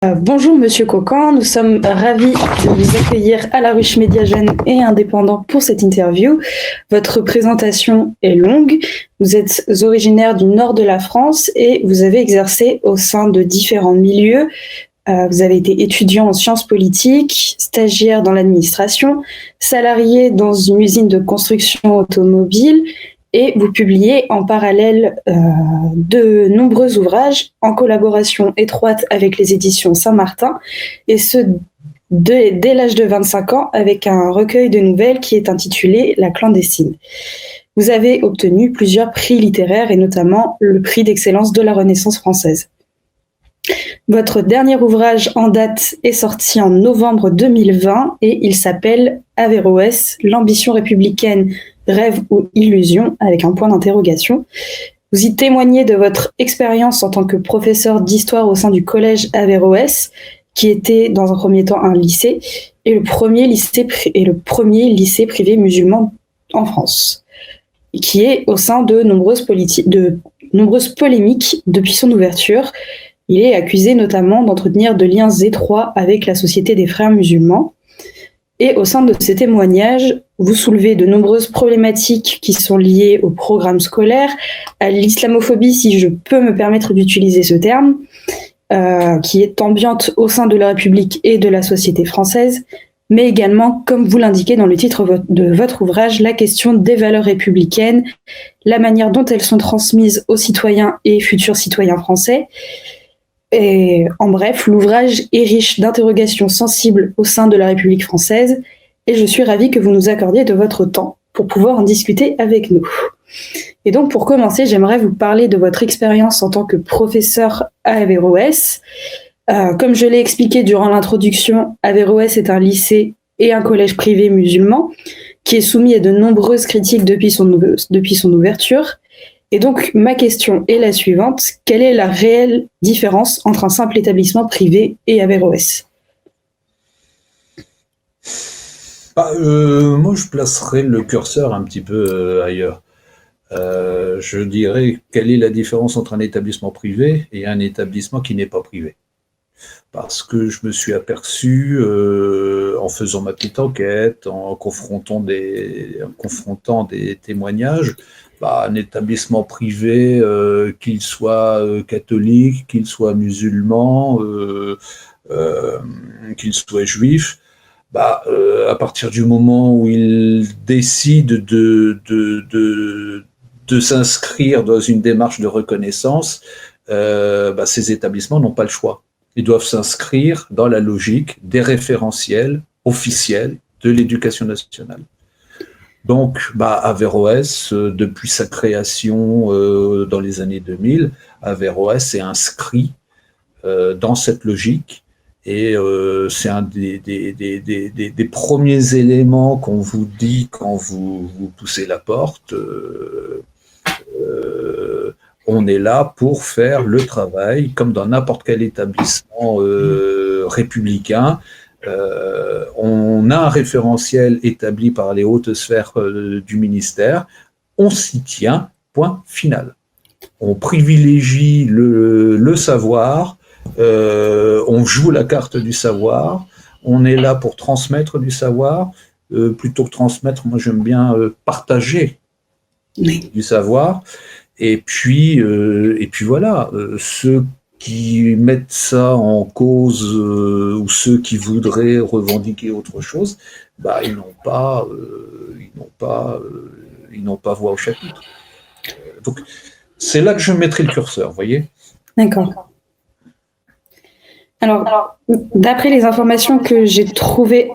Bonjour Monsieur Cocan, nous sommes ravis de vous accueillir à la Ruche Média Jeune et Indépendant pour cette interview. Votre présentation est longue, vous êtes originaire du nord de la France et vous avez exercé au sein de différents milieux. Vous avez été étudiant en sciences politiques, stagiaire dans l'administration, salarié dans une usine de construction automobile et vous publiez en parallèle de nombreux ouvrages en collaboration étroite avec les éditions Saint-Martin, et ce dès l'âge de 25 ans avec un recueil de nouvelles qui est intitulé La clandestine. Vous avez obtenu plusieurs prix littéraires et notamment le prix d'excellence de la Renaissance française. Votre dernier ouvrage en date est sorti en novembre 2020 et il s'appelle Averroès, l'ambition républicaine, rêve ou illusion, avec un point d'interrogation. Vous y témoignez de votre expérience en tant que professeur d'histoire au sein du collège Averroès, qui était dans un premier temps un lycée, et le premier lycée privé musulman en France, qui est au sein de nombreuses polémiques depuis son ouverture. Il est accusé notamment d'entretenir de liens étroits avec la Société des Frères musulmans. Et au sein de ces témoignages, vous soulevez de nombreuses problématiques qui sont liées au programme scolaire, à l'islamophobie, si je peux me permettre d'utiliser ce terme, qui est ambiante au sein de la République et de la société française, mais également, comme vous l'indiquez dans le titre de votre ouvrage, la question des valeurs républicaines, la manière dont elles sont transmises aux citoyens et futurs citoyens français. Et en bref, l'ouvrage est riche d'interrogations sensibles au sein de la République française et je suis ravie que vous nous accordiez de votre temps pour pouvoir en discuter avec nous. Et donc, pour commencer, j'aimerais vous parler de votre expérience en tant que professeur à Averroès. Comme je l'ai expliqué durant l'introduction, Averroès est un lycée et un collège privé musulman qui est soumis à de nombreuses critiques depuis son ouverture. Et donc, ma question est la suivante. Quelle est la réelle différence entre un simple établissement privé et Averroès ? Moi, je placerais le curseur un petit peu ailleurs. Je dirais quelle est la différence entre un établissement privé et un établissement qui n'est pas privé. Parce que je me suis aperçu, en faisant ma petite enquête, en confrontant des témoignages, un établissement privé, qu'il soit catholique, qu'il soit musulman, qu'il soit juif, à partir du moment où il décide de s'inscrire dans une démarche de reconnaissance, ces établissements n'ont pas le choix. Ils doivent s'inscrire dans la logique des référentiels officiels de l'éducation nationale. Donc, Averroès, depuis sa création dans les années 2000, Averroès est inscrit dans cette logique et c'est un des premiers éléments qu'on vous dit quand vous poussez la porte. On est là pour faire le travail, comme dans n'importe quel établissement républicain. On a un référentiel établi par les hautes sphères du ministère. On s'y tient, point final. On privilégie le savoir, on joue la carte du savoir, on est là pour transmettre du savoir. Plutôt que transmettre, moi j'aime bien partager du savoir. Et puis voilà, ceux qui mettent ça en cause ou ceux qui voudraient revendiquer autre chose, ils n'ont pas voix au chapitre. Donc c'est là que je mettrai le curseur, vous voyez. D'accord. Alors, d'après les informations que j'ai trouvées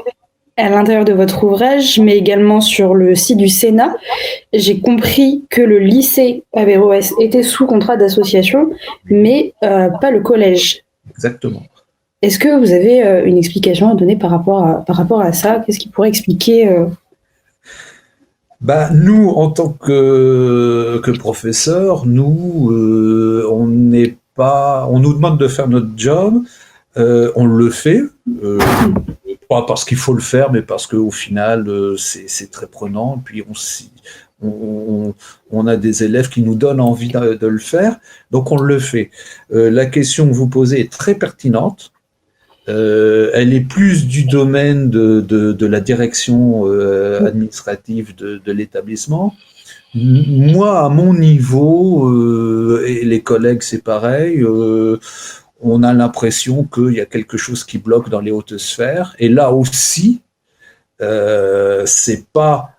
à l'intérieur de votre ouvrage, mais également sur le site du Sénat, j'ai compris que le lycée Averroès était sous contrat d'association, mais pas le collège. Exactement. Est-ce que vous avez une explication à donner par rapport à ça ? Qu'est-ce qui pourrait expliquer Nous, en tant que professeurs, on nous demande de faire notre job, on le fait. Pas parce qu'il faut le faire, mais parce qu'au final, c'est très prenant. Puis on a des élèves qui nous donnent envie de le faire, donc on le fait. La question que vous posez est très pertinente. Elle est plus du domaine de la direction administrative de l'établissement. Moi, à mon niveau, et les collègues, c'est pareil, on a l'impression qu'il y a quelque chose qui bloque dans les hautes sphères. Et là aussi, c'est pas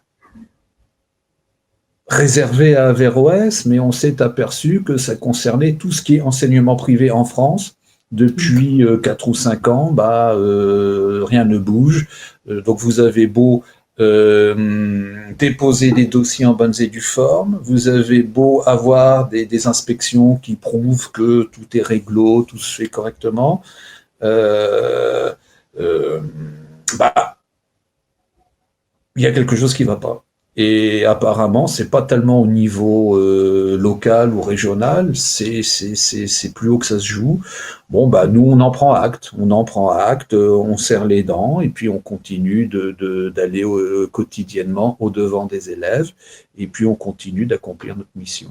réservé à Averroès, mais on s'est aperçu que ça concernait tout ce qui est enseignement privé en France. Depuis 4 ou 5 ans, rien ne bouge. Donc vous avez beau déposer des dossiers en bonne et due forme, vous avez beau avoir des inspections qui prouvent que tout est réglo, tout se fait correctement, il y a quelque chose qui ne va pas. Et apparemment, c'est pas tellement au niveau local ou régional, c'est plus haut que ça se joue. Bon, nous, on en prend acte, on serre les dents, et puis on continue d'aller quotidiennement au-devant des élèves, et puis on continue d'accomplir notre mission.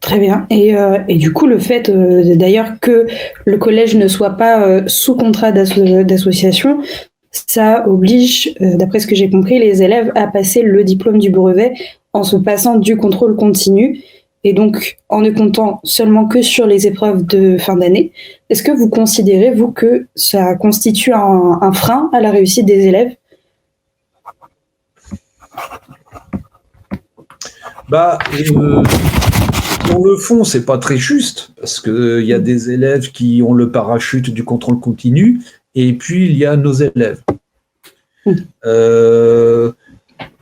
Très bien. Et du coup, le fait d'ailleurs que le collège ne soit pas sous contrat d'association, ça oblige, d'après ce que j'ai compris, les élèves à passer le diplôme du brevet en se passant du contrôle continu et donc en ne comptant seulement que sur les épreuves de fin d'année. Est-ce que vous considérez, vous, que ça constitue un frein à la réussite des élèves ? Sur le fond, c'est pas très juste, parce qu'il y a des élèves qui ont le parachute du contrôle continu, et puis il y a nos élèves.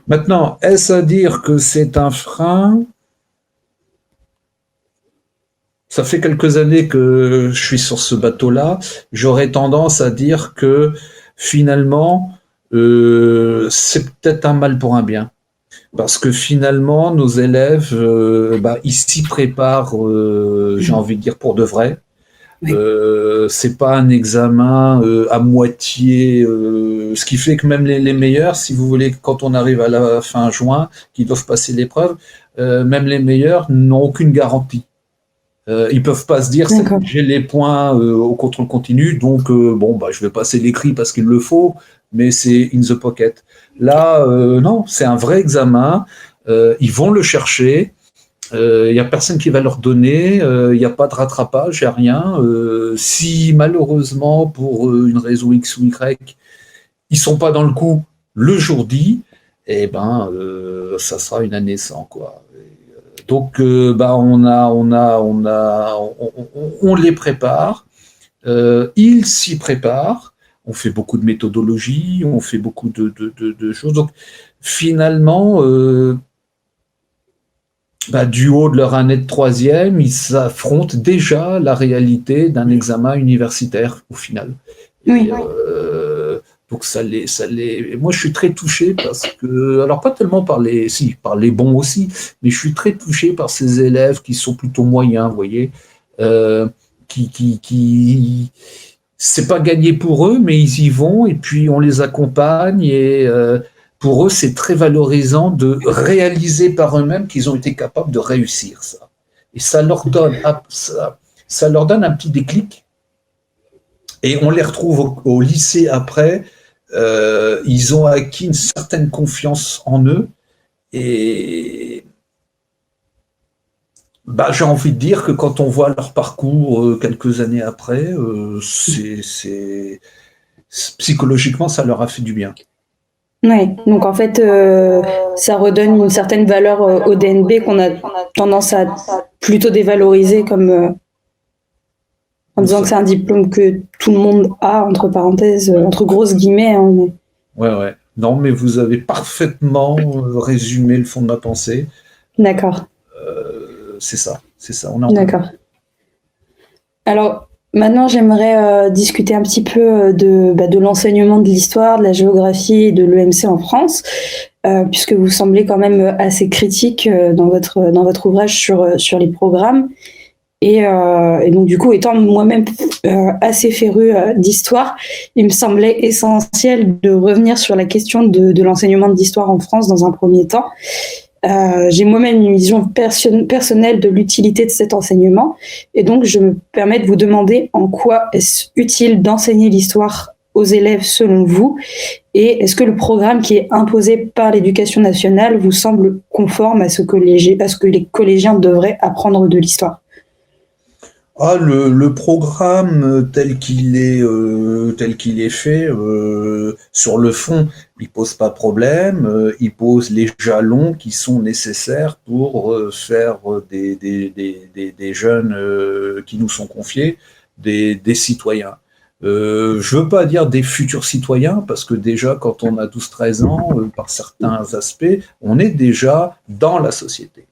Maintenant, est-ce à dire que c'est un frein ? Ça fait quelques années que je suis sur ce bateau-là. J'aurais tendance à dire que finalement, c'est peut-être un mal pour un bien. Parce que finalement, nos élèves, ils s'y préparent, j'ai envie de dire, pour de vrai. Oui. C'est pas un examen à moitié, ce qui fait que même les meilleurs, si vous voulez, quand on arrive à la fin juin, qui doivent passer l'épreuve, même les meilleurs n'ont aucune garantie. Ils peuvent pas se dire j'ai les points au contrôle continu, donc je vais passer l'écrit parce qu'il le faut, mais c'est in the pocket. Là, non, c'est un vrai examen. Ils vont le chercher. Il n'y a personne qui va leur donner, il n'y a pas de rattrapage, il n'y a rien. Si malheureusement, pour une raison X ou Y, ils ne sont pas dans le coup le jour dit, ça sera une année sans, quoi. Donc, on les prépare, ils s'y préparent, on fait beaucoup de méthodologie, on fait beaucoup de choses. Donc, finalement, du haut de leur année de troisième, ils affrontent déjà la réalité d'un examen universitaire au final. Oui. Donc moi je suis très touché parce que, alors pas tellement par les bons aussi, mais je suis très touché par ces élèves qui sont plutôt moyens, vous voyez, qui c'est pas gagné pour eux, mais ils y vont et puis on les accompagne et pour eux, c'est très valorisant de réaliser par eux-mêmes qu'ils ont été capables de réussir ça. Et ça leur donne un petit déclic. Et on les retrouve au lycée après. Ils ont acquis une certaine confiance en eux. Et j'ai envie de dire que quand on voit leur parcours quelques années après, psychologiquement, ça leur a fait du bien. Oui, donc en fait, ça redonne une certaine valeur au DNB qu'on a tendance à plutôt dévaloriser comme en disant que c'est un diplôme que tout le monde a, entre parenthèses, entre grosses guillemets. Hein, mais... Ouais. Non, mais vous avez parfaitement résumé le fond de ma pensée. D'accord. C'est ça. D'accord. Alors, maintenant, j'aimerais discuter un petit peu de l'enseignement de l'histoire, de la géographie et de l'EMC en France, puisque vous semblez quand même assez critique dans votre ouvrage sur les programmes. Et donc, du coup, étant moi-même assez férue d'histoire, il me semblait essentiel de revenir sur la question de l'enseignement de l'histoire en France dans un premier temps. J'ai moi-même une vision personnelle de l'utilité de cet enseignement, et donc je me permets de vous demander en quoi est-ce utile d'enseigner l'histoire aux élèves selon vous, et est-ce que le programme qui est imposé par l'éducation nationale vous semble conforme à ce que les collégiens devraient apprendre de l'histoire? Ah, le programme tel qu'il est fait, sur le fond, il pose pas de problème. Il pose les jalons qui sont nécessaires pour faire des jeunes qui nous sont confiés des citoyens. Je veux pas dire des futurs citoyens, parce que déjà, quand on a 12-13 ans, par certains aspects, on est déjà dans la société.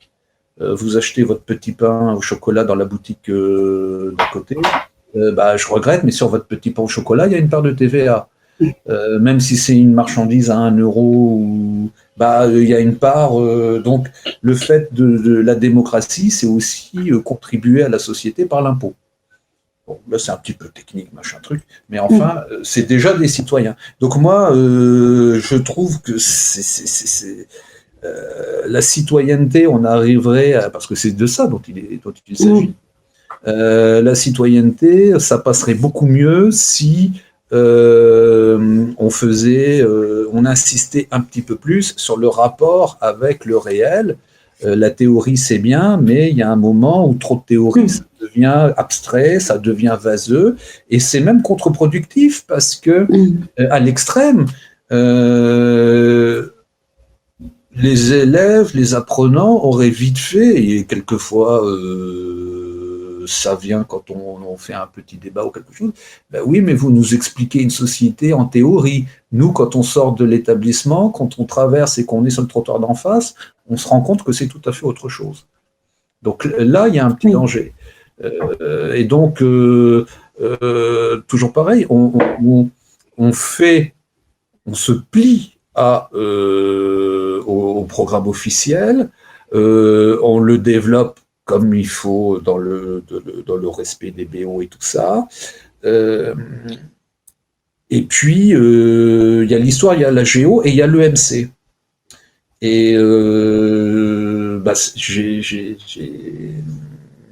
Vous achetez votre petit pain au chocolat dans la boutique d'à côté, je regrette, mais sur votre petit pain au chocolat, il y a une part de TVA. Même si c'est une marchandise à 1 euro, il y a une part. Donc, le fait de la démocratie, c'est aussi contribuer à la société par l'impôt. Bon, là, c'est un petit peu technique, machin truc, mais enfin, c'est déjà des citoyens. Donc, moi, je trouve que la citoyenneté, on arriverait à, parce que c'est de ça dont il s'agit. La citoyenneté, ça passerait beaucoup mieux si on insistait un petit peu plus sur le rapport avec le réel. La théorie, c'est bien, mais il y a un moment où trop de théorie, ça devient abstrait, ça devient vaseux, et c'est même contre-productif parce que, à l'extrême, les élèves, les apprenants auraient vite fait, et quelquefois ça vient quand on fait un petit débat ou quelque chose, oui, mais vous nous expliquez une société en théorie. Nous, quand on sort de l'établissement, quand on traverse et qu'on est sur le trottoir d'en face, on se rend compte que c'est tout à fait autre chose. Donc là, il y a un petit danger. Et donc, toujours pareil, on se plie au programme officiel, on le développe comme il faut dans le respect des BO et tout ça. Et puis, il y a l'histoire, il y a la géo et il y a l'EMC. Et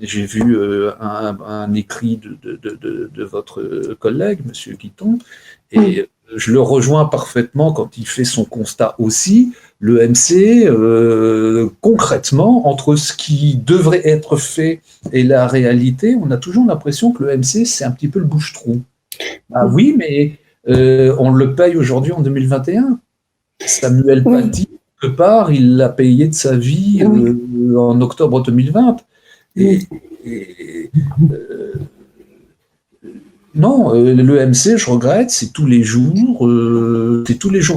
j'ai vu un écrit de votre collègue, Monsieur Guiton, et je le rejoins parfaitement quand il fait son constat aussi. Le MC, concrètement, entre ce qui devrait être fait et la réalité, on a toujours l'impression que le MC, c'est un petit peu le bouche-trou. Ah oui, mais on le paye aujourd'hui en 2021. Samuel Paty, quelque part, il l'a payé de sa vie en octobre 2020. Non, l'EMC, je regrette, c'est tous les jours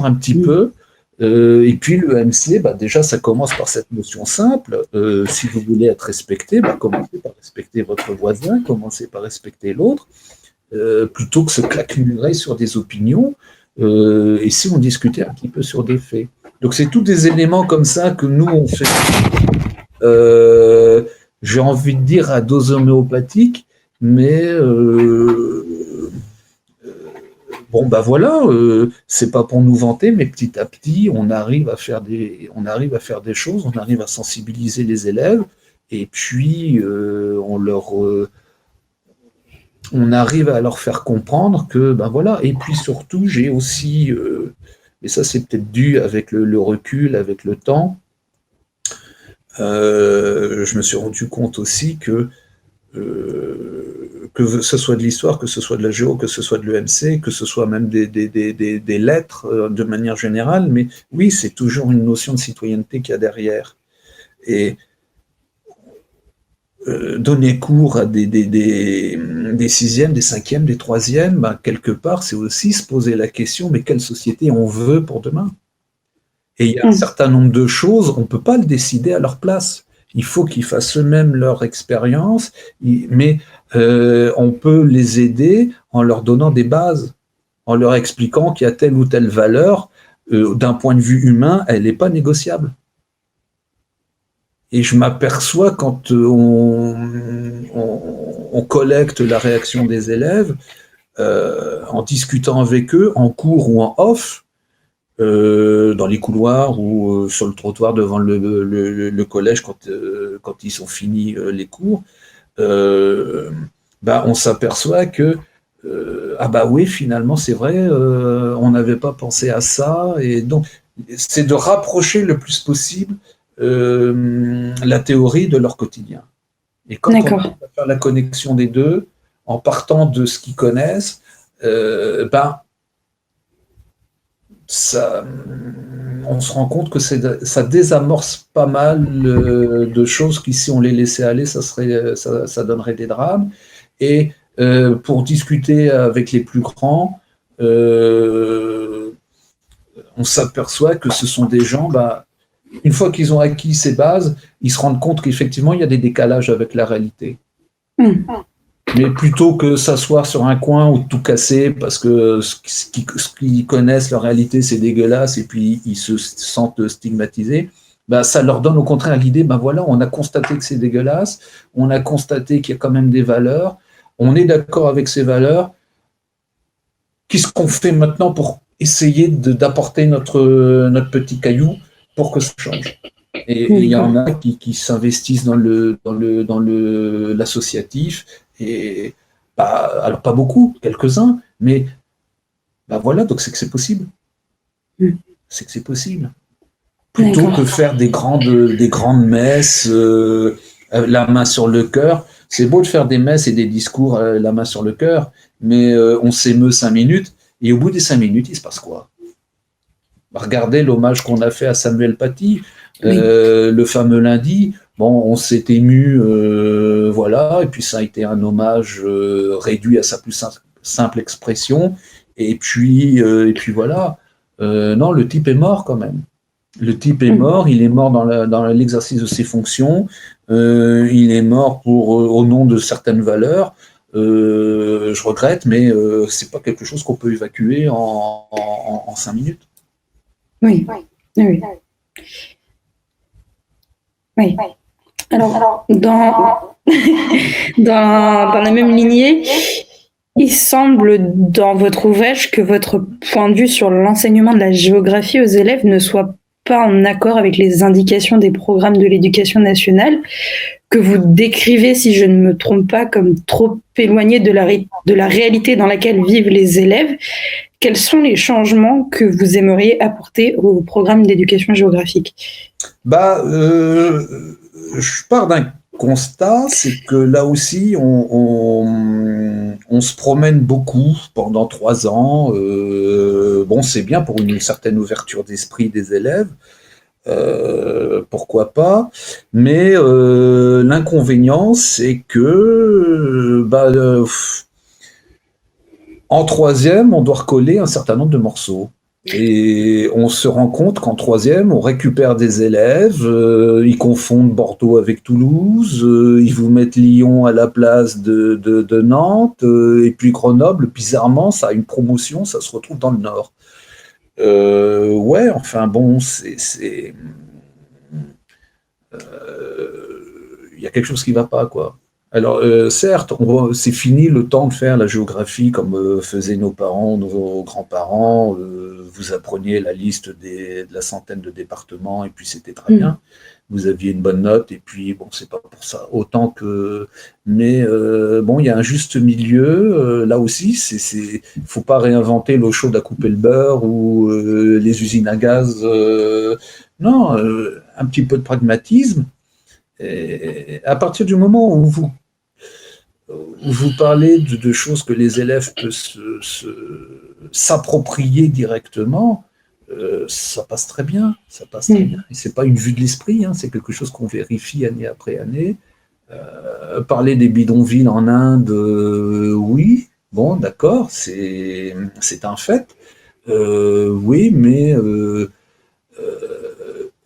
un petit peu. Et puis l'EMC, déjà, ça commence par cette notion simple. Si vous voulez être respecté, commencez par respecter votre voisin, commencez par respecter l'autre, plutôt que se claquemurer sur des opinions. Et si on discutait un petit peu sur des faits. Donc c'est tous des éléments comme ça que nous on fait. J'ai envie de dire à dose homéopathique, mais c'est pas pour nous vanter, mais petit à petit, on arrive à faire des choses, on arrive à sensibiliser les élèves, et puis on arrive à leur faire comprendre que, et puis surtout, j'ai aussi, et ça c'est peut-être dû avec le recul, avec le temps, je me suis rendu compte aussi que ce soit de l'histoire, que ce soit de la géo, que ce soit de l'EMC, que ce soit même des lettres de manière générale, mais oui, c'est toujours une notion de citoyenneté qu'il y a derrière. Et donner cours à des sixièmes, des cinquièmes, des troisièmes, quelque part, c'est aussi se poser la question, mais quelle société on veut pour demain? Et il y a un certain nombre de choses, on ne peut pas le décider à leur place. Il faut qu'ils fassent eux-mêmes leur expérience, mais on peut les aider en leur donnant des bases, en leur expliquant qu'il y a telle ou telle valeur, d'un point de vue humain, elle n'est pas négociable. Et je m'aperçois quand on collecte la réaction des élèves, en discutant avec eux, en cours ou en off, dans les couloirs ou sur le trottoir devant le collège quand ils ont fini les cours, on s'aperçoit que ah bah oui, finalement c'est vrai, on n'avait pas pensé à ça, et donc c'est de rapprocher le plus possible la théorie de leur quotidien. Et quand on D'accord. va faire la connexion des deux, en partant de ce qu'ils connaissent, ça, on se rend compte que ça désamorce pas mal de choses qui, si on les laissait aller, ça donnerait des drames. Et pour discuter avec les plus grands, on s'aperçoit que ce sont des gens, une fois qu'ils ont acquis ces bases, ils se rendent compte qu'effectivement, il y a des décalages avec la réalité. Mais plutôt que s'asseoir sur un coin ou tout casser parce que ce qu'ils connaissent, leur réalité, c'est dégueulasse, et puis ils se sentent stigmatisés, ça leur donne au contraire l'idée, voilà, on a constaté que c'est dégueulasse, on a constaté qu'il y a quand même des valeurs, on est d'accord avec ces valeurs, qu'est-ce qu'on fait maintenant pour essayer d'apporter notre petit caillou pour que ça change? Et il y en a qui s'investissent dans l'associatif, et alors pas beaucoup, quelques-uns, mais voilà, donc c'est que c'est possible. C'est que c'est possible. Plutôt que faire des grandes messes, la main sur le cœur. C'est beau de faire des messes et des discours la main sur le cœur, mais on s'émeut 5 minutes, et au bout des 5 minutes, il se passe quoi? Regardez l'hommage qu'on a fait à Samuel Paty, le fameux lundi. Bon, on s'est ému, voilà, et puis ça a été un hommage réduit à sa plus simple expression, et puis voilà. Non, le type est mort quand même. Le type est mort, il est mort dans l'exercice de ses fonctions, il est mort au nom de certaines valeurs. Je regrette, mais c'est pas quelque chose qu'on peut évacuer en 5 minutes. Oui. Alors, dans la même lignée, il semble dans votre ouvrage que votre point de vue sur l'enseignement de la géographie aux élèves ne soit pas en accord avec les indications des programmes de l'éducation nationale, que vous décrivez, si je ne me trompe pas, comme trop éloigné de la réalité dans laquelle vivent les élèves. Quels sont les changements que vous aimeriez apporter au programme d'éducation géographique? Je pars d'un constat, c'est que là aussi, on se promène beaucoup pendant 3 ans. C'est bien pour une certaine ouverture d'esprit des élèves, pourquoi pas, mais l'inconvénient, c'est que en 3e, on doit recoller un certain nombre de morceaux. Et on se rend compte qu'en 3e, on récupère des élèves, ils confondent Bordeaux avec Toulouse, ils vous mettent Lyon à la place de Nantes, et puis Grenoble, bizarrement, ça a une promotion, ça se retrouve dans le Nord. Il y a quelque chose qui ne va pas, quoi. Alors, certes, c'est fini le temps de faire la géographie comme faisaient nos parents, nos grands-parents. Vous appreniez la liste de la centaine de départements, et puis c'était très bien. Vous aviez une bonne note, et puis c'est pas pour ça autant que. Mais il y a un juste milieu. Là aussi, faut pas réinventer l'eau chaude à couper le beurre ou les usines à gaz. Non, un petit peu de pragmatisme. Et à partir du moment où vous parlez de choses que les élèves peuvent s'approprier directement, ça passe très bien. Ça passe très bien. Et c'est pas une vue de l'esprit, c'est quelque chose qu'on vérifie année après année. Parler des bidonvilles en Inde, oui, bon, d'accord, c'est un fait. Oui, mais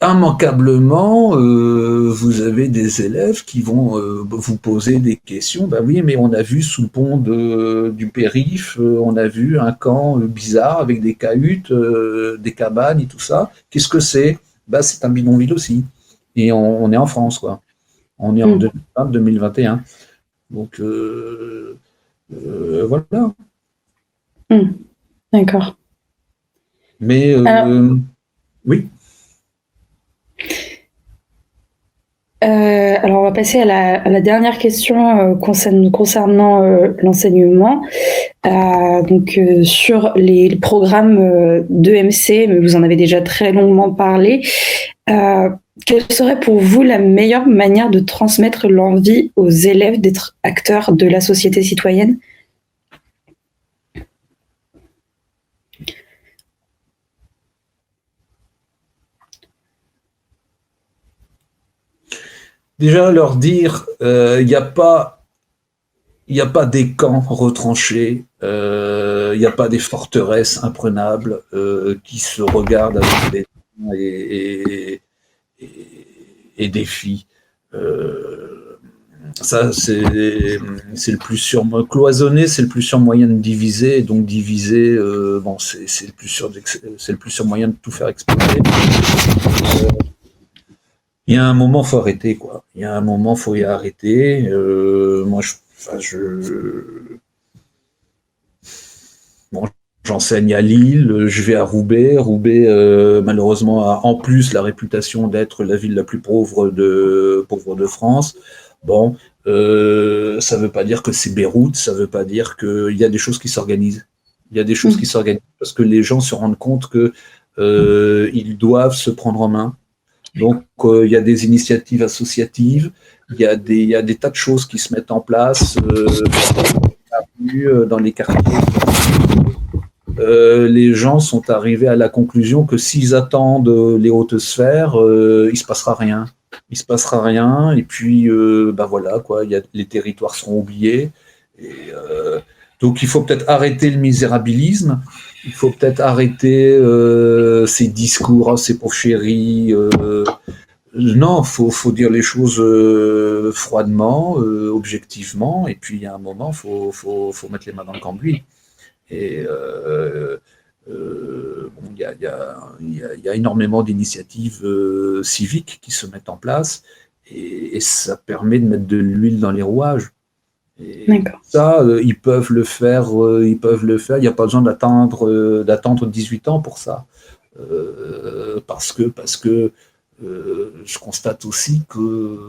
immanquablement, vous avez des élèves qui vont vous poser des questions. Oui, mais on a vu sous le pont du périph', on a vu un camp bizarre avec des cahutes, des cabanes et tout ça. Qu'est-ce que c'est? C'est un bidonville aussi. Et on est en France, quoi. On est en 2020, 2021. Donc, voilà. D'accord. Mais oui. Alors, on va passer à la dernière question concernant l'enseignement. Donc, sur les programmes d'EMC, mais vous en avez déjà très longuement parlé. Quelle serait pour vous la meilleure manière de transmettre l'envie aux élèves d'être acteurs de la société citoyenne ? Déjà, leur dire, il n'y a pas des camps retranchés, il n'y a pas des forteresses imprenables qui se regardent avec des dents et défient. Ça, c'est le plus sûr. Cloisonner, c'est le plus sûr moyen de diviser, et donc diviser, c'est le plus sûr moyen de tout faire exploser. Il y a un moment, faut arrêter, quoi. Il y a un moment, faut y arrêter. Moi, j'enseigne à Lille, je vais à Roubaix. Roubaix, malheureusement, a en plus la réputation d'être la ville la plus pauvre de France. Bon, ça veut pas dire que c'est Beyrouth, ça veut pas dire qu'il y a des choses qui s'organisent. Il y a des choses qui s'organisent parce que les gens se rendent compte que ils doivent se prendre en main. Donc, il y a des initiatives associatives, il y a des tas de choses qui se mettent en place dans les quartiers. Les gens sont arrivés à la conclusion que s'ils attendent les hautes sphères, il se passera rien. Il se passera rien, et puis, voilà, quoi, les territoires seront oubliés. Et, donc, il faut peut-être arrêter le misérabilisme. Il faut peut-être arrêter ces discours, ces pauvres chéris. Non, faut dire les choses froidement, objectivement, et puis il y a un moment, faut mettre les mains dans le cambouis. Et il y a énormément d'initiatives civiques qui se mettent en place, et ça permet de mettre de l'huile dans les rouages. Et ça, ils peuvent le faire. Il n'y a pas besoin d'attendre 18 ans pour ça, parce que je constate aussi que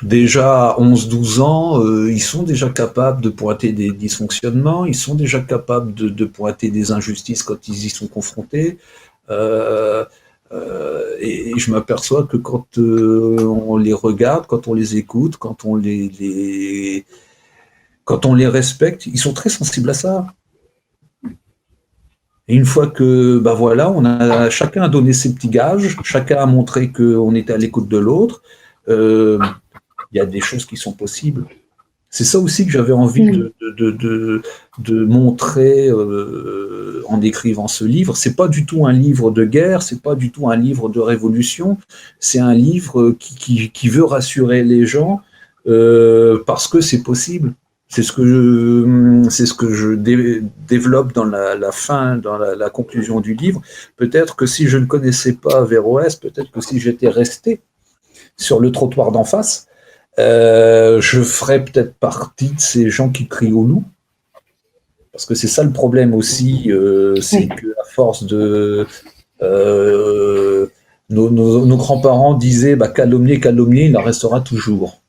déjà à 11-12 ans, ils sont déjà capables de pointer des dysfonctionnements, ils sont déjà capables de pointer des injustices quand ils y sont confrontés. Et je m'aperçois que quand on les regarde, quand on les écoute, quand on les respecte, ils sont très sensibles à ça. Et une fois que, chacun a donné ses petits gages, chacun a montré qu'on était à l'écoute de l'autre, il y a des choses qui sont possibles. C'est ça aussi que j'avais envie de montrer en écrivant ce livre. C'est pas du tout un livre de guerre, c'est pas du tout un livre de révolution, c'est un livre qui veut rassurer les gens parce que c'est possible. C'est ce que je développe dans la fin, dans la conclusion du livre. Peut-être que si je ne connaissais pas Averroès, peut-être que si j'étais resté sur le trottoir d'en face, je ferais peut-être partie de ces gens qui crient au loup. Parce que c'est ça le problème aussi, c'est qu'à force de... nos grands-parents disaient calomnier, il en restera toujours.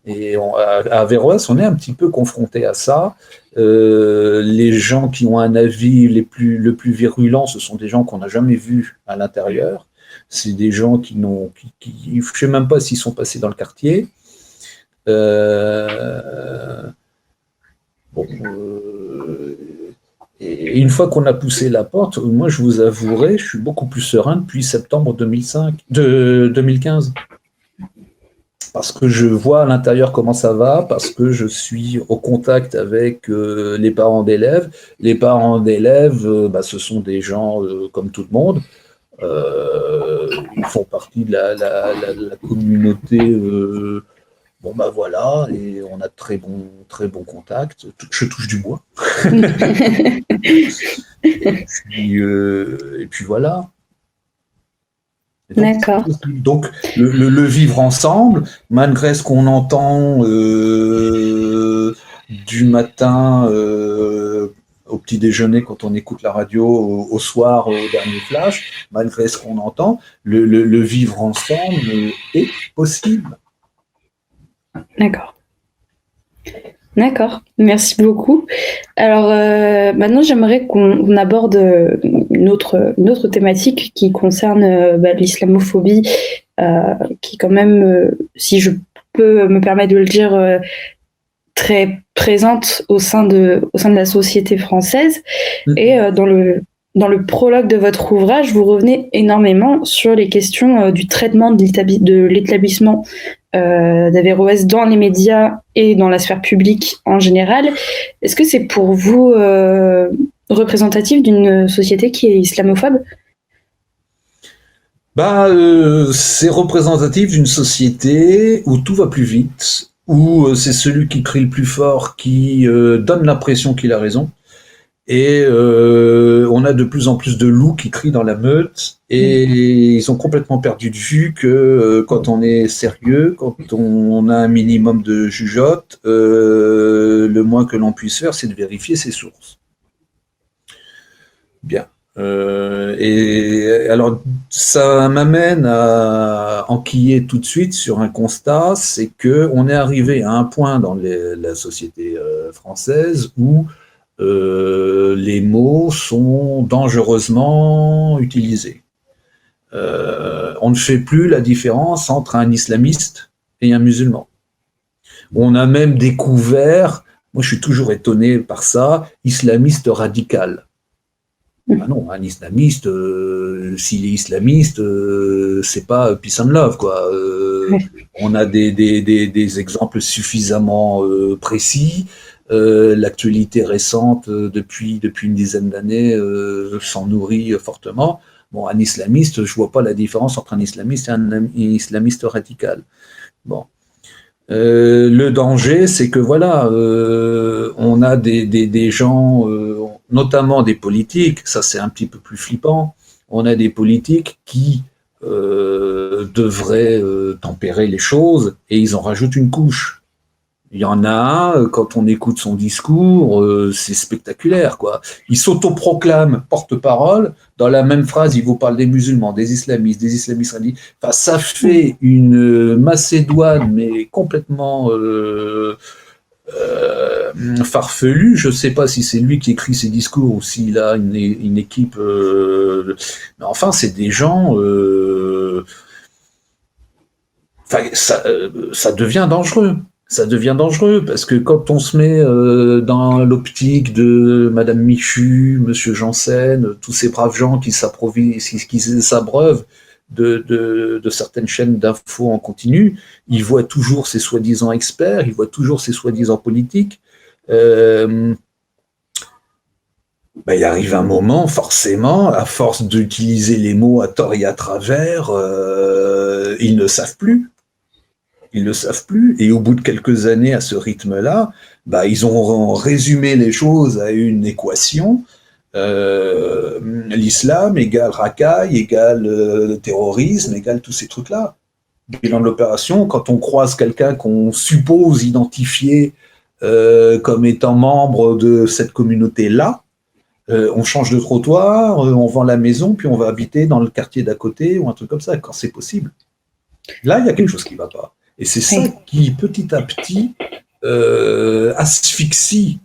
Et à Averroès, on est un petit peu confronté à ça. Les gens qui ont un avis le plus virulent, ce sont des gens qu'on n'a jamais vus à l'intérieur. C'est des gens je ne sais même pas s'ils sont passés dans le quartier. Et une fois qu'on a poussé la porte, moi je vous avouerai, je suis beaucoup plus serein depuis septembre 2015. Parce que je vois à l'intérieur comment ça va, parce que je suis au contact avec les parents d'élèves. Les parents d'élèves, ce sont des gens comme tout le monde. Ils font partie de la communauté. Voilà, et on a de très bons contacts. Je touche du bois. Et puis voilà. D'accord. Donc, le vivre ensemble, malgré ce qu'on entend du matin petit déjeuner quand on écoute la radio au soir, au dernier flash, malgré ce qu'on entend, le vivre ensemble est possible. D'accord. D'accord, merci beaucoup. Alors maintenant, j'aimerais qu'on aborde une autre thématique qui concerne l'islamophobie, qui quand même, si je peux me permettre de le dire, très présente au sein de la société française. Et dans le prologue de votre ouvrage, vous revenez énormément sur les questions du traitement de l'établissement d'Averroès dans les médias et dans la sphère publique en général. Est-ce que c'est pour vous représentatif d'une société qui est islamophobe ? C'est représentatif d'une société où tout va plus vite, où c'est celui qui crie le plus fort qui donne l'impression qu'il a raison. Et on a de plus en plus de loups qui crient dans la meute, et ils ont complètement perdu de vue que quand on est sérieux, quand on a un minimum de jugeote, le moins que l'on puisse faire, c'est de vérifier ses sources. Bien. Et alors, ça m'amène à enquiller tout de suite sur un constat, c'est que on est arrivé à un point dans la société française où les mots sont dangereusement utilisés. On ne fait plus la différence entre un islamiste et un musulman. On a même découvert, moi je suis toujours étonné par ça, islamiste radical. Ah non, un islamiste, s'il est islamiste, c'est pas peace and love, quoi. On a des exemples suffisamment précis. L'actualité récente depuis une dizaine d'années s'en nourrit fortement. Bon, un islamiste, je vois pas la différence entre un islamiste et un islamiste radical. Bon. Le danger, c'est que voilà, on a des gens, notamment des politiques, ça c'est un petit peu plus flippant, on a des politiques qui devraient tempérer les choses et ils en rajoutent une couche. Il y en a un, quand on écoute son discours, c'est spectaculaire, quoi. Il s'autoproclame porte-parole. Dans la même phrase, il vous parle des musulmans, des islamistes radicaux. Enfin, ça fait une Macédoine, mais complètement farfelue. Je ne sais pas si c'est lui qui écrit ses discours ou s'il a une équipe. Mais enfin, c'est des gens. Ça devient dangereux. Ça devient dangereux parce que quand on se met dans l'optique de Madame Michu, Monsieur Janssen, tous ces braves gens qui s'abreuvent de certaines chaînes d'infos en continu, ils voient toujours ces soi-disant experts, ils voient toujours ces soi-disant politiques. Il arrive un moment, forcément, à force d'utiliser les mots à tort et à travers, ils ne savent plus. Ils ne le savent plus, et au bout de quelques années à ce rythme-là, ils ont résumé les choses à une équation. L'islam égale racaille, égale terrorisme, égale tous ces trucs-là. Bilan de l'opération, quand on croise quelqu'un qu'on suppose identifier comme étant membre de cette communauté-là, on change de trottoir, on vend la maison, puis on va habiter dans le quartier d'à côté, ou un truc comme ça, quand c'est possible. Là, il y a quelque chose qui ne va pas. Et c'est ça qui, petit à petit, asphyxie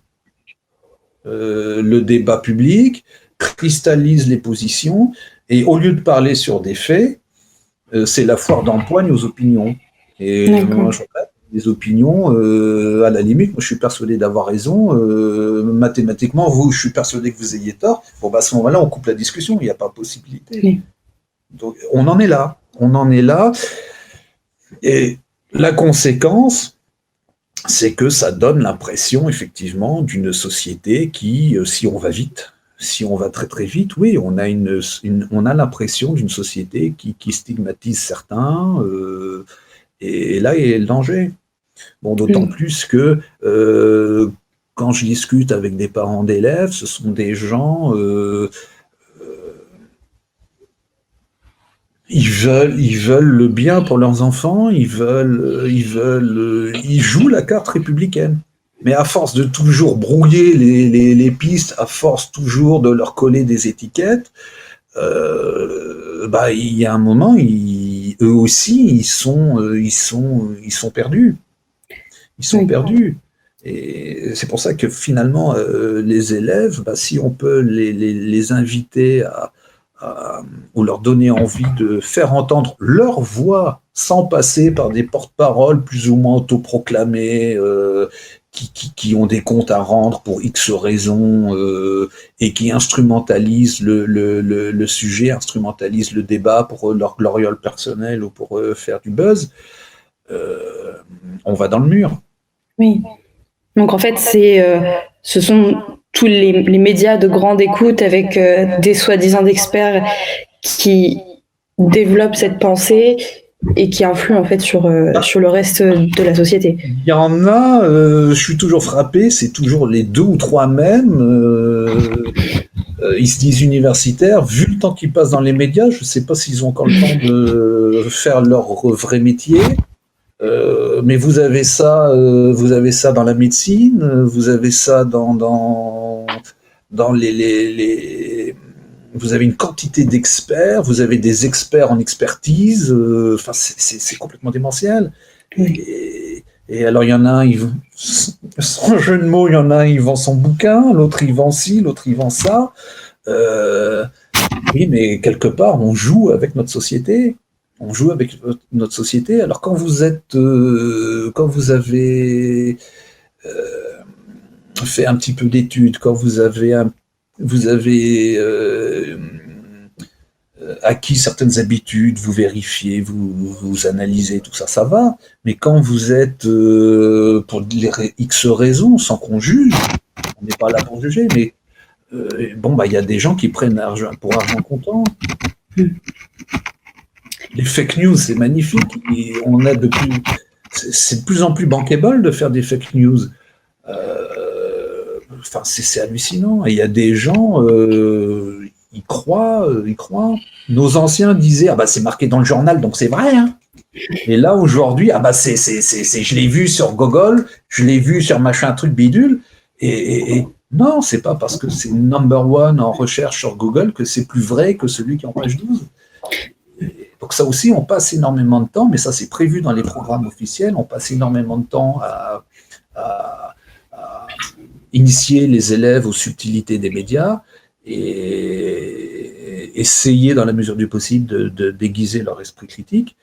le débat public, cristallise les positions, et au lieu de parler sur des faits, c'est la foire d'empoigne aux opinions. Et moi, je regarde les opinions, à la limite, moi je suis persuadé d'avoir raison, mathématiquement, je suis persuadé que vous ayez tort. Bon, à ce moment-là, on coupe la discussion, il n'y a pas possibilité. Oui. Donc, on en est là. Et la conséquence, c'est que ça donne l'impression, effectivement, d'une société qui, si on va vite, si on va très très vite, oui, on a l'impression d'une société qui stigmatise certains, et là est le danger. Bon, d'autant plus que quand je discute avec des parents d'élèves, ce sont des gens... Ils veulent le bien pour leurs enfants, ils jouent la carte républicaine. mais à force de toujours brouiller les pistes, à force toujours de leur coller des étiquettes, il y a un moment, eux aussi, ils sont perdus. Ils sont perdus. Et c'est pour ça que finalement, les élèves, si on peut les inviter ou leur donner envie de faire entendre leur voix sans passer par des porte-paroles plus ou moins autoproclamés, qui ont des comptes à rendre pour X raisons, et qui instrumentalisent le sujet, instrumentalisent le débat pour leur gloriole personnelle ou pour faire du buzz, on va dans le mur. Oui. Donc en fait, ce sont tous les médias de grande écoute avec des soi-disant experts qui développent cette pensée et qui influent en fait sur le reste de la société. Il y en a, je suis toujours frappé, c'est toujours les 2 ou 3 mêmes. Ils se disent universitaires, vu le temps qu'ils passent dans les médias, je ne sais pas s'ils ont encore le temps de faire leur vrai métier. Mais vous avez ça dans la médecine, vous avez ça dans vous avez une quantité d'experts, vous avez des experts en expertise, enfin c'est complètement démentiel. Et alors il y en a un, sans jeu de mots, il y en a un, il vend son bouquin, l'autre il vend ci, l'autre il vend ça. Oui, mais quelque part on joue avec notre société. On joue avec notre société. Alors quand vous avez fait un petit peu d'études, quand vous avez acquis certaines habitudes, vous vérifiez, vous analysez, tout ça, ça va. Mais quand vous êtes, pour les X raisons, sans qu'on juge, on n'est pas là pour juger, mais il y a des gens qui prennent pour argent comptant. Les fake news, c'est magnifique. Et c'est de plus en plus bankable de faire des fake news. C'est hallucinant. Et il y a des gens, ils croient. Nos anciens disaient, c'est marqué dans le journal, donc c'est vrai. Hein. Et là, aujourd'hui, je l'ai vu sur Google, je l'ai vu sur machin truc bidule. Et non, c'est pas parce que c'est number 1 en recherche sur Google que c'est plus vrai que celui qui est en page 12. Donc ça aussi, on passe énormément de temps, mais ça c'est prévu dans les programmes officiels, on passe énormément de temps à initier les élèves aux subtilités des médias et essayer dans la mesure du possible de déguiser leur esprit critique,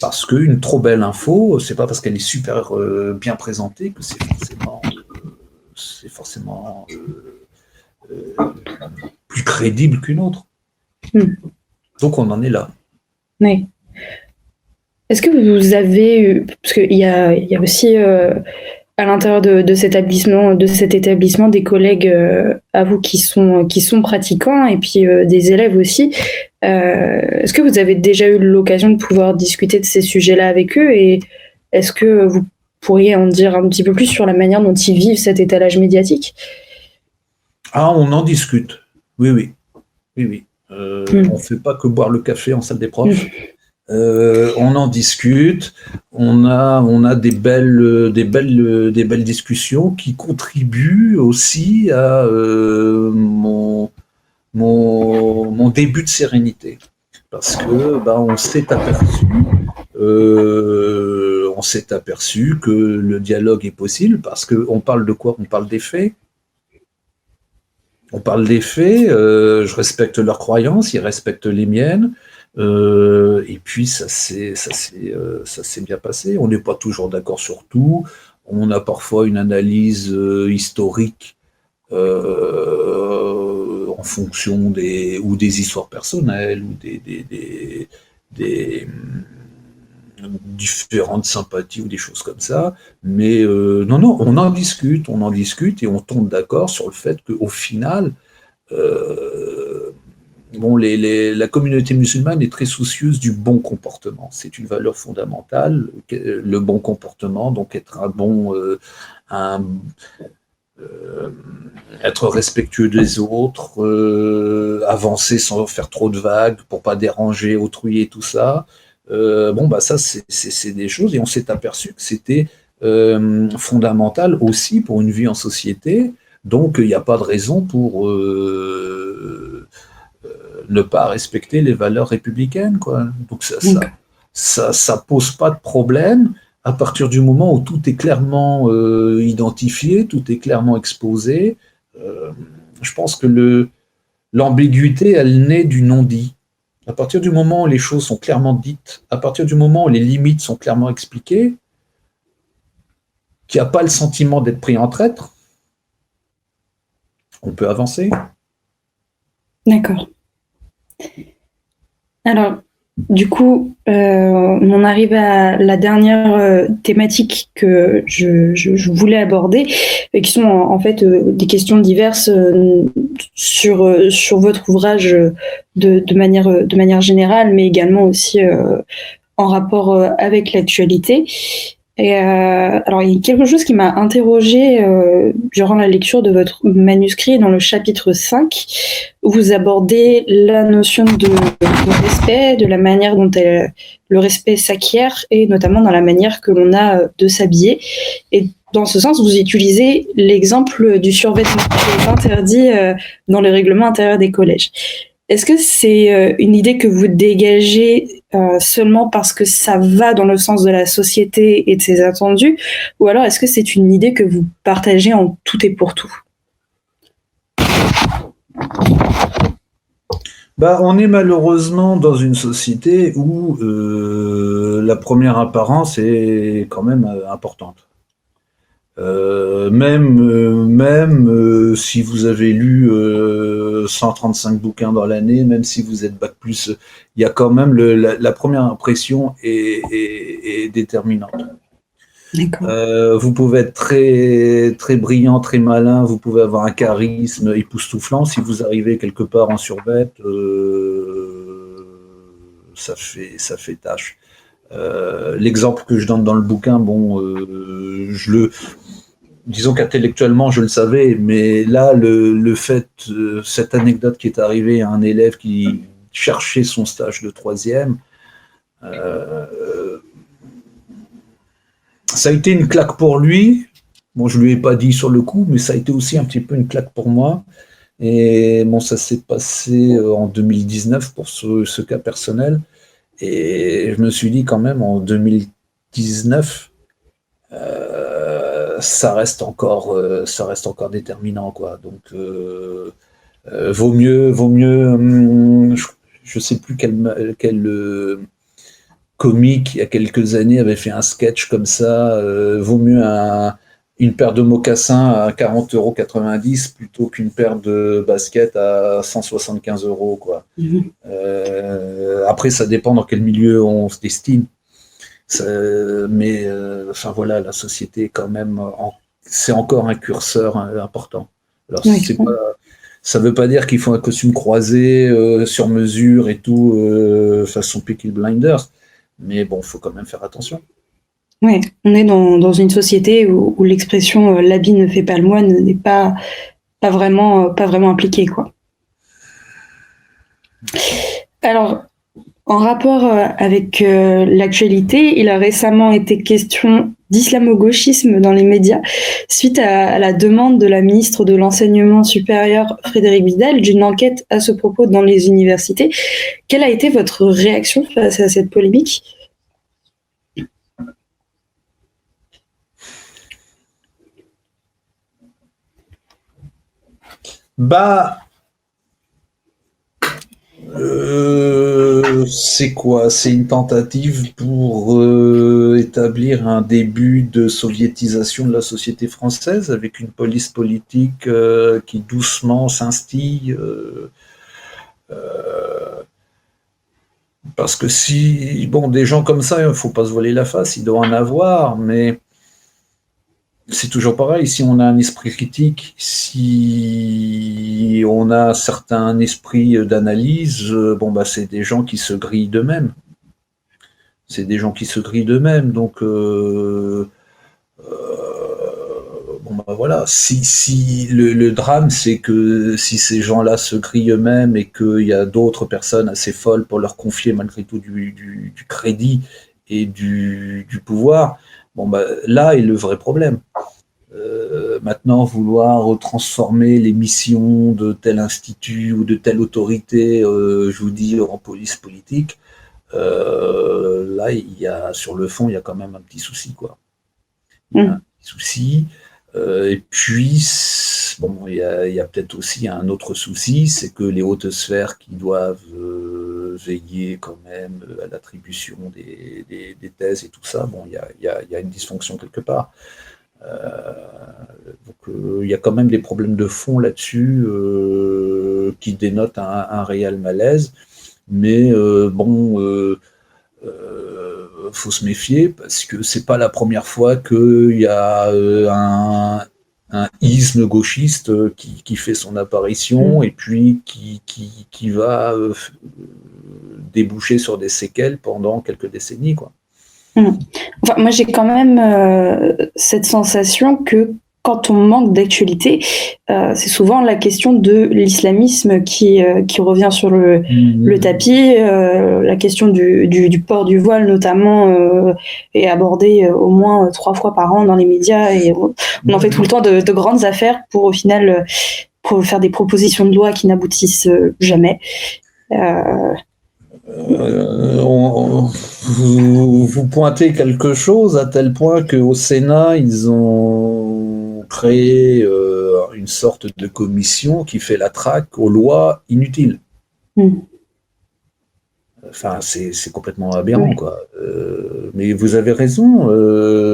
parce qu'une trop belle info, c'est pas parce qu'elle est super bien présentée que c'est forcément plus crédible qu'une autre. Donc on en est là. Oui. Est-ce que vous avez, parce qu'il y a aussi à l'intérieur de cet établissement des collègues à vous qui sont pratiquants et puis des élèves aussi. Est-ce que vous avez déjà eu l'occasion de pouvoir discuter de ces sujets-là avec eux et est-ce que vous pourriez en dire un petit peu plus sur la manière dont ils vivent cet étalage médiatique ? Ah, on en discute. Oui. On ne fait pas que boire le café en salle des profs. On en discute. On a des belles discussions qui contribuent aussi à mon début de sérénité. Parce que on s'est aperçu que le dialogue est possible parce qu'on parle de quoi ? On parle des faits. On parle des faits, je respecte leurs croyances, ils respectent les miennes, et puis ça s'est bien passé. On n'est pas toujours d'accord sur tout, on a parfois une analyse historique en fonction des histoires personnelles ou des différentes sympathies ou des choses comme ça, mais non, on en discute et on tombe d'accord sur le fait qu'au final, la communauté musulmane est très soucieuse du bon comportement. C'est une valeur fondamentale, le bon comportement, donc être être respectueux des autres, avancer sans faire trop de vagues pour pas déranger autrui et tout ça. Ça c'est des choses et on s'est aperçu que c'était fondamentales aussi pour une vie en société. Donc, il n'y a pas de raison pour ne pas respecter les valeurs républicaines, quoi. Donc, ça pose pas de problème à partir du moment où tout est clairement identifié, tout est clairement exposé. Je pense que l'ambiguïté, elle naît du non-dit. À partir du moment où les choses sont clairement dites, à partir du moment où les limites sont clairement expliquées, qu'il n'y a pas le sentiment d'être pris en traître, on peut avancer. D'accord. Alors, du coup, on en arrive à la dernière thématique que je voulais aborder, et qui sont en fait des questions diverses sur votre ouvrage de manière générale, mais également aussi en rapport avec l'actualité. Et alors, il y a quelque chose qui m'a interrogée durant la lecture de votre manuscrit dans le chapitre 5, où vous abordez la notion de respect, de la manière dont le respect s'acquiert, et notamment dans la manière que l'on a de s'habiller. Et dans ce sens, vous utilisez l'exemple du survêtement qui est interdit dans les règlements intérieurs des collèges. Est-ce que c'est une idée que vous dégagez seulement parce que ça va dans le sens de la société et de ses attendus, ou alors est-ce que c'est une idée que vous partagez en tout et pour tout ? On est malheureusement dans une société où la première apparence est quand même importante. Même si vous avez lu 135 bouquins dans l'année, même si vous êtes bac plus, il y a quand même la première impression est déterminante. Vous pouvez être très, très brillant, très malin, vous pouvez avoir un charisme époustouflant. Si vous arrivez quelque part en survêt, ça fait tâche. L'exemple que je donne dans le bouquin, disons qu'intellectuellement je le savais, mais là le fait, cette anecdote qui est arrivée à un élève qui cherchait son stage de troisième, ça a été une claque pour lui. Bon, je lui ai pas dit sur le coup, mais ça a été aussi un petit peu une claque pour moi. Et bon, ça s'est passé en 2019 pour ce cas personnel. Et je me suis dit quand même en 2019, ça reste encore déterminant, quoi. Donc vaut mieux. Je sais plus quel comique il y a quelques années avait fait un sketch comme ça. Vaut mieux une paire de mocassins à 40,90 € plutôt qu'une paire de baskets à 175 €, quoi. Après, ça dépend dans quel milieu on se destine. Enfin voilà, la société quand même, c'est encore un curseur important. Alors ça veut pas dire qu'il faut un costume croisé sur mesure et tout façon Peaky Blinders, mais bon, faut quand même faire attention. Oui, on est dans une société où l'expression l'habit ne fait pas le moine n'est pas vraiment appliquée, quoi. Alors, en rapport avec l'actualité, il a récemment été question d'islamo-gauchisme dans les médias suite à la demande de la ministre de l'Enseignement supérieur Frédérique Vidal d'une enquête à ce propos dans les universités. Quelle a été votre réaction face à cette polémique ? C'est quoi? C'est une tentative pour établir un début de soviétisation de la société française avec une police politique qui doucement s'instille. Parce que des gens comme ça, il ne faut pas se voiler la face, il doit en avoir, mais c'est toujours pareil, si on a un esprit critique, si on a un certain esprit d'analyse, c'est des gens qui se grillent d'eux-mêmes. Donc voilà. Si le drame, c'est que si ces gens-là se grillent eux-mêmes et qu'il y a d'autres personnes assez folles pour leur confier malgré tout du crédit et du pouvoir, Bon, bah, là est le vrai problème. Maintenant, vouloir transformer les missions de tel institut ou de telle autorité, je vous dis, en police politique, là, sur le fond, il y a quand même un petit souci, quoi. Il y a un petit souci. Et puis, bon, il y a peut-être aussi un autre souci, c'est que les hautes sphères qui doivent veiller quand même à l'attribution des thèses et tout ça, bon, il y a une dysfonction quelque part. Donc il y a quand même des problèmes de fond là-dessus qui dénotent un réel malaise. Mais faut se méfier parce que c'est pas la première fois qu'il y a un isme gauchiste qui fait son apparition et puis qui va déboucher sur des séquelles pendant quelques décennies, quoi. Enfin, moi, j'ai quand même cette sensation que quand on manque d'actualité, c'est souvent la question de l'islamisme qui revient sur le tapis. La question du port du voile, notamment, est abordée au moins 3 fois par an dans les médias. Et on en fait tout le temps de grandes affaires pour, au final, pour faire des propositions de loi qui n'aboutissent jamais. Vous pointez quelque chose à tel point qu'au Sénat, ils ont créé une sorte de commission qui fait la traque aux lois inutiles. Enfin, c'est complètement aberrant, quoi. Mais vous avez raison.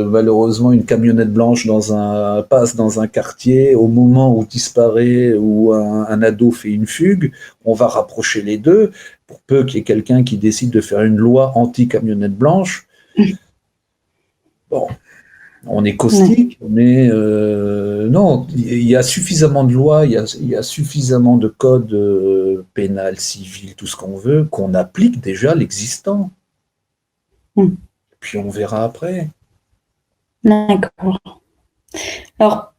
Malheureusement, une camionnette blanche passe dans un quartier au moment où disparaît ou un ado fait une fugue. On va rapprocher les deux. Pour peu qu'il y ait quelqu'un qui décide de faire une loi anti-camionnette blanche. Bon, on est caustique, mais non, il y a suffisamment de lois, il y a suffisamment de codes pénal, civil, tout ce qu'on veut, qu'on applique déjà l'existant. Puis on verra après. D'accord. Alors,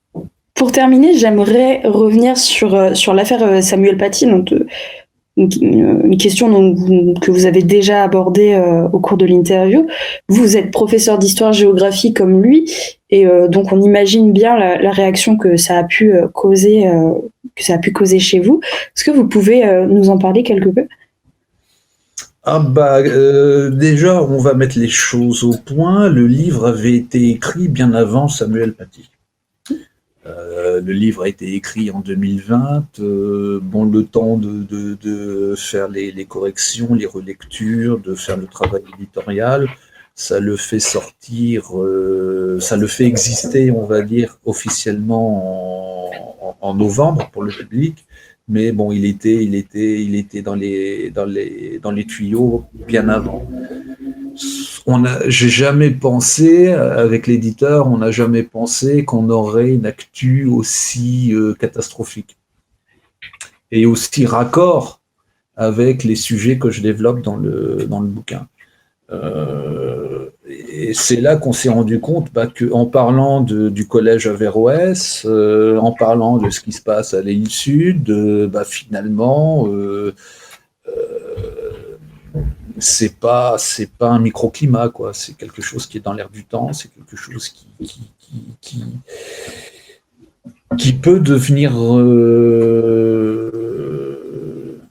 pour terminer, j'aimerais revenir sur l'affaire Samuel Paty, donc une question que vous avez déjà abordée au cours de l'interview. Vous êtes professeur d'histoire-géographie comme lui, et donc on imagine bien la réaction que ça a pu causer chez vous. Est-ce que vous pouvez nous en parler quelque peu ? Déjà, on va mettre les choses au point. Le livre avait été écrit bien avant Samuel Paty. Le livre a été écrit en 2020. Le temps de faire les corrections, les relectures, de faire le travail éditorial, ça le fait sortir, ça le fait exister, on va dire, officiellement en novembre pour le public. Mais bon, il était dans les tuyaux bien avant. J'ai jamais pensé, avec l'éditeur, on n'a jamais pensé qu'on aurait une actu aussi catastrophique et aussi raccord avec les sujets que je développe dans le bouquin. Et c'est là qu'on s'est rendu compte qu'en parlant du collège Averroès, en parlant de ce qui se passe à l'île Sud, finalement, c'est pas un microclimat, quoi. C'est quelque chose qui est dans l'air du temps, c'est quelque chose qui peut devenir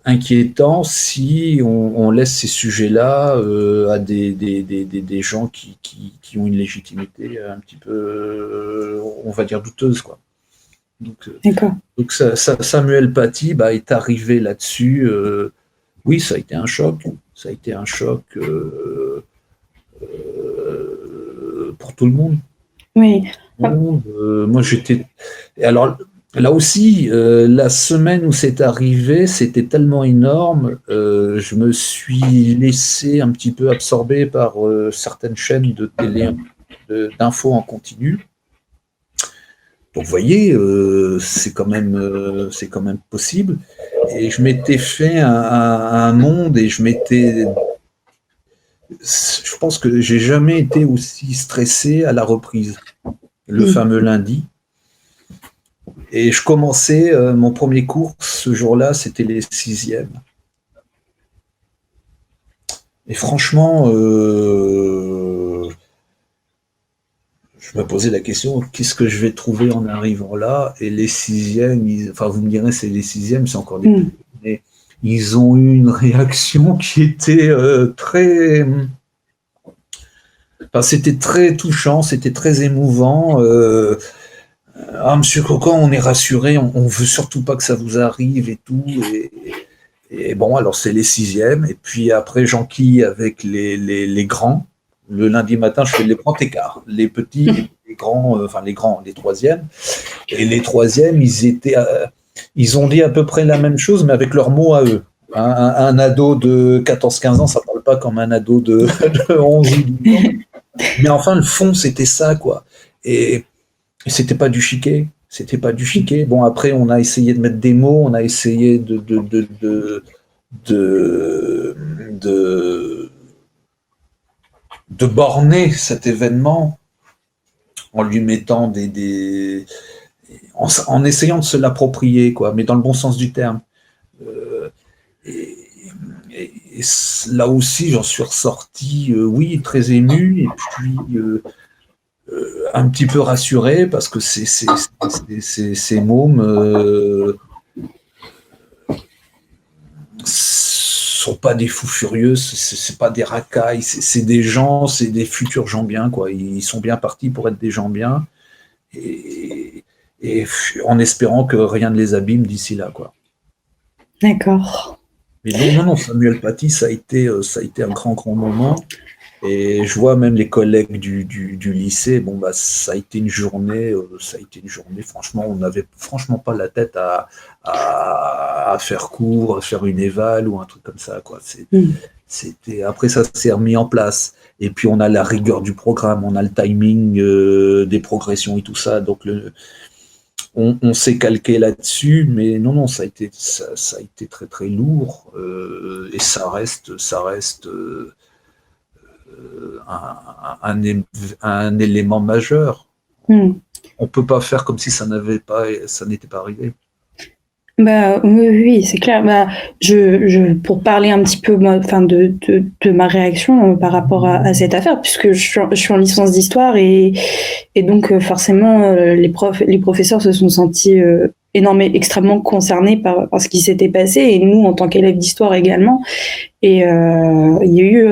inquiétant si on laisse ces sujets-là à des gens qui ont une légitimité un petit peu, on va dire, douteuse, quoi. Donc Samuel Paty est arrivé là-dessus. Oui, ça a été un choc. Ça a été un choc pour tout le monde. Oui. Moi, j'étais. Alors, là aussi, la semaine où c'est arrivé, c'était tellement énorme. Je me suis laissé un petit peu absorber par certaines chaînes de télé, d'infos en continu. Donc, vous voyez, c'est quand même possible. Et je m'étais fait un monde et je pense que j'ai jamais été aussi stressé à la reprise, le fameux lundi. Et je commençais mon premier cours ce jour-là, c'était les 6e. Et franchement, je me posais la question, qu'est-ce que je vais trouver en arrivant là? Et les sixièmes, enfin vous me direz, c'est les sixièmes, c'est encore des petits, mais ils ont eu une réaction qui était très... Enfin, c'était très touchant, c'était très émouvant. Ah, Monsieur Cocan, on est rassuré, on veut surtout pas que ça vous arrive et tout. Et bon, alors c'est les sixièmes, et puis après j'enquille avec les grands. Le lundi matin, je fais les grands écarts. Les petits, les grands, enfin les grands, les troisièmes. Et les troisièmes, ils ont dit à peu près la même chose, mais avec leurs mots à eux. Un ado de 14-15 ans, ça parle pas comme un ado de 11 ou 12 ans. Mais enfin, le fond, c'était ça, quoi. Et c'était pas du chiquet. C'était pas du chiquet. Bon, après, on a essayé de mettre des mots, on a essayé de borner cet événement en lui mettant en essayant de se l'approprier, quoi, mais dans le bon sens du terme. Et, et là aussi, j'en suis ressorti, oui, très ému, et puis un petit peu rassuré, parce que ces mômes sont pas des fous furieux, c'est pas des racailles, c'est des gens, c'est des futurs gens bien, quoi. Ils sont bien partis pour être des gens bien, et, et en espérant que rien ne les abîme d'ici là, quoi. D'accord. Mais non, Samuel Paty, ça a été un grand, grand moment. Et je vois même les collègues du lycée, bon bah ça a été une journée, franchement, on n'avait franchement pas la tête à faire cours, à faire une éval ou un truc comme ça, quoi. Après ça s'est remis en place. Et puis on a la rigueur du programme, on a le timing des progressions et tout ça, donc on s'est calqué là-dessus, mais non, ça a été très très lourd, et ça reste un élément majeur. On peut pas faire comme si ça n'était pas arrivé. Bah oui, c'est clair. Bah pour parler un petit peu de ma réaction par rapport à cette affaire, puisque je suis en licence d'histoire et donc forcément les professeurs se sont sentis extrêmement concernés par ce qui s'était passé, et nous en tant qu'élèves d'histoire également. Et il y a eu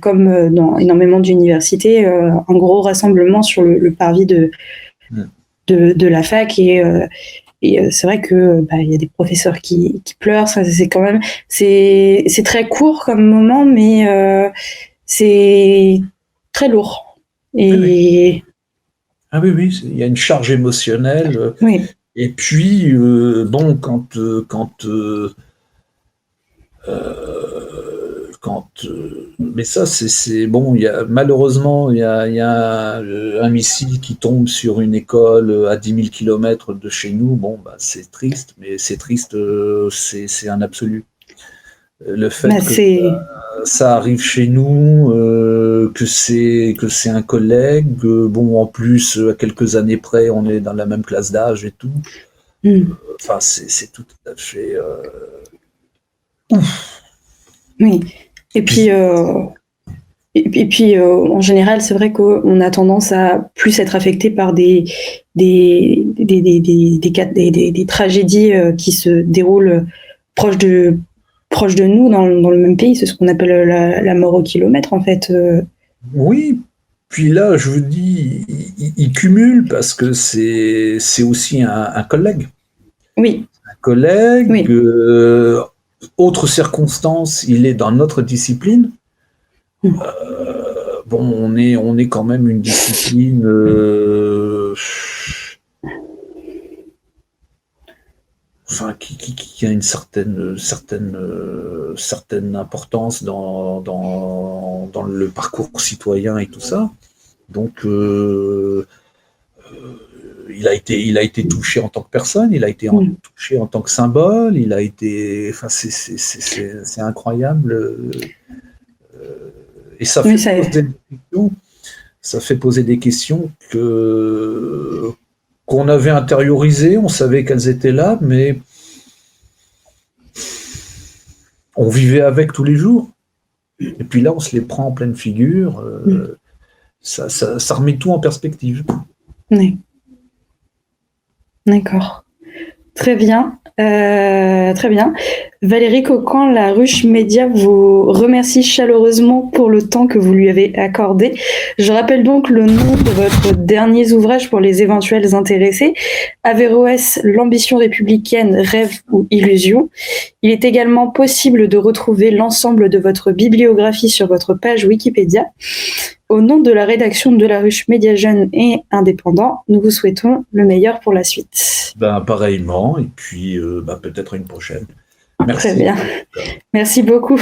comme dans énormément d'universités, un gros rassemblement sur le parvis de la fac, et c'est vrai que il y a des professeurs qui pleurent. Ça, c'est quand même c'est très court comme moment, mais c'est très lourd. Et ah oui, il y a une charge émotionnelle. Oui. Et puis bon, mais ça c'est bon, malheureusement il y a un missile qui tombe sur une école à 10 000 km de chez nous. Bon bah c'est triste, mais c'est triste, c'est un absolu. Le fait que ça arrive chez nous, que c'est un collègue, bon en plus à quelques années près on est dans la même classe d'âge et tout. Enfin c'est tout à fait ouf. Oui. Et puis, en général, c'est vrai qu'on a tendance à plus être affecté par des tragédies qui se déroulent proche de nous, dans le même pays. C'est ce qu'on appelle la mort au kilomètre, en fait. Oui. Puis là, je vous dis, il cumule parce que c'est aussi un collègue. Oui. Un collègue. Oui. Autre circonstance, il est dans notre discipline. Bon, on est quand même une discipline qui a une certaine importance dans le parcours citoyen et tout ça. Donc il a été touché en tant que personne, il a été touché en tant que symbole, c'est incroyable. Et ça fait poser des questions qu'on avait intériorisées, on savait qu'elles étaient là, mais on vivait avec tous les jours. Et puis là, on se les prend en pleine figure. ça remet tout en perspective. Oui. D'accord. Très bien. Très bien. Valérie Coquan, la Ruche Média vous remercie chaleureusement pour le temps que vous lui avez accordé. Je rappelle donc le nom de votre dernier ouvrage pour les éventuels intéressés. Averroès, l'ambition républicaine, rêve ou illusion. Il est également possible de retrouver l'ensemble de votre bibliographie sur votre page Wikipédia. Au nom de la rédaction de la Ruche Média Jeune et Indépendant, nous vous souhaitons le meilleur pour la suite. Pareillement, et puis peut-être une prochaine. Merci. Très bien. Merci beaucoup.